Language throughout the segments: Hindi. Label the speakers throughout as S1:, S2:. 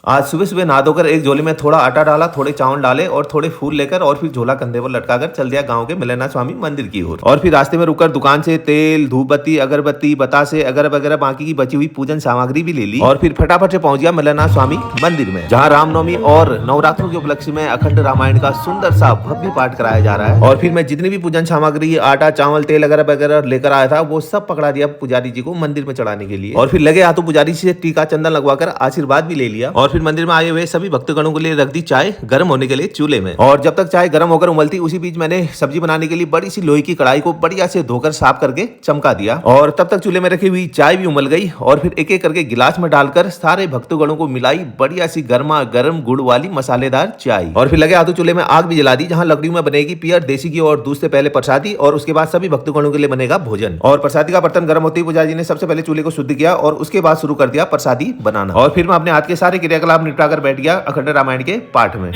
S1: आज सुबह सुबह नहा धोकर एक झोले में थोड़ा आटा डाला, थोड़े चावल डाले और थोड़े फूल लेकर और फिर झोला कंधे पर लटकाकर चल दिया गांव के मिलना स्वामी मंदिर की ओर। और फिर रास्ते में रुककर दुकान से तेल, धूप बत्ती, अगरबत्ती, बतासे अगर वगैरह बाकी की बची हुई पूजन सामग्री भी ले ली और फिर फटाफट से पहुंच गया मिलना स्वामी मंदिर में, जहाँ रामनवमी और नवरात्रों के उपलक्ष्य में अखंड रामायण का सुंदर सा भव्य पाठ कराया जा रहा है। और फिर मैं जितनी भी पूजन सामग्री, आटा, चावल, तेल अगर वगैरह लेकर आया था वो सब पकड़ा दिया पुजारी जी को मंदिर में चढ़ाने के लिए। और फिर लगे हाथों पुजारी से टीका चंदन लगवाकर आशीर्वाद भी ले लिया। और फिर मंदिर में आए हुए सभी भक्तगणों के लिए रख दी चाय गर्म होने के लिए चूल्हे में। और जब तक चाय गर्म होकर उबलती उसी बीच मैंने सब्जी बनाने के लिए बड़ी सी लोहे की कढ़ाई को बढ़िया से धोकर साफ करके चमका दिया। और तब तक चूल्हे में रखी हुई चाय भी उबल गई और फिर एक एक करके गिलास में डालकर सारे भक्तगणों को मिलाई बढ़िया सी गर्मा गर्म गुड़ वाली मसालेदार चाय। और फिर लगे हाथों चूल्हे में आग भी जला दी, जहाँ लकड़ियों में बनेगी पियर देसी घी और दूध से पहले प्रसादी और उसके बाद सभी भक्तगणों के लिए बनेगा भोजन। और प्रसादी का बर्तन गर्म होते ही पुजारी जी ने सबसे पहले चूल्हे को शुद्ध किया और उसके बाद शुरू कर दिया प्रसादी बनाना। और फिर मैं अपने हाथ के सारे क्रियाकलाप निपटाकर बैठ गया अखंड रामायण के पाठ में।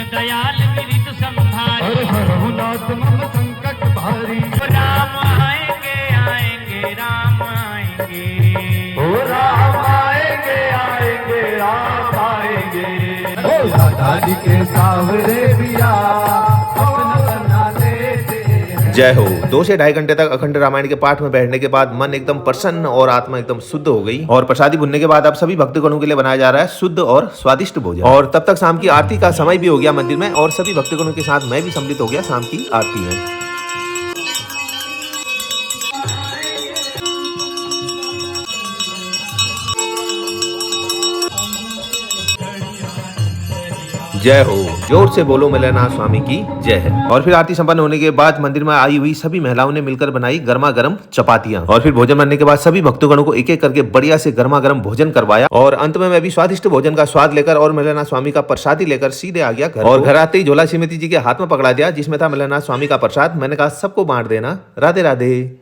S1: जय हो। 2 से ढाई घंटे तक अखंड रामायण के पाठ में बैठने के बाद मन एकदम प्रसन्न और आत्मा एकदम शुद्ध हो गई। और प्रसादी भुनने के बाद अब सभी भक्तगणों के लिए बनाया जा रहा है शुद्ध और स्वादिष्ट भोजन। और तब तक शाम की आरती का समय भी हो गया मंदिर में और सभी भक्तगणों के साथ मैं भी सम्मिलित हो गया शाम की आरती में। जय हो। जोर से बोलो मिलना स्वामी की जय है। और फिर आरती संपन्न होने के बाद मंदिर में आई हुई सभी महिलाओं ने मिलकर बनाई गर्मा गर्म चपातियां। और फिर भोजन बनने के बाद सभी भक्तगणों को एक एक करके बढ़िया से गर्मा गर्म भोजन करवाया। और अंत में मैं भी स्वादिष्ट भोजन का स्वाद लेकर और मिलना स्वामी का प्रसादी लेकर सीधे आ गया घर। और घर आते ही झोला श्रीमती जी के हाथ में पकड़ा दिया जिसमें था मिलना स्वामी का प्रसाद। मैंने कहा सबको बांट देना। राधे राधे।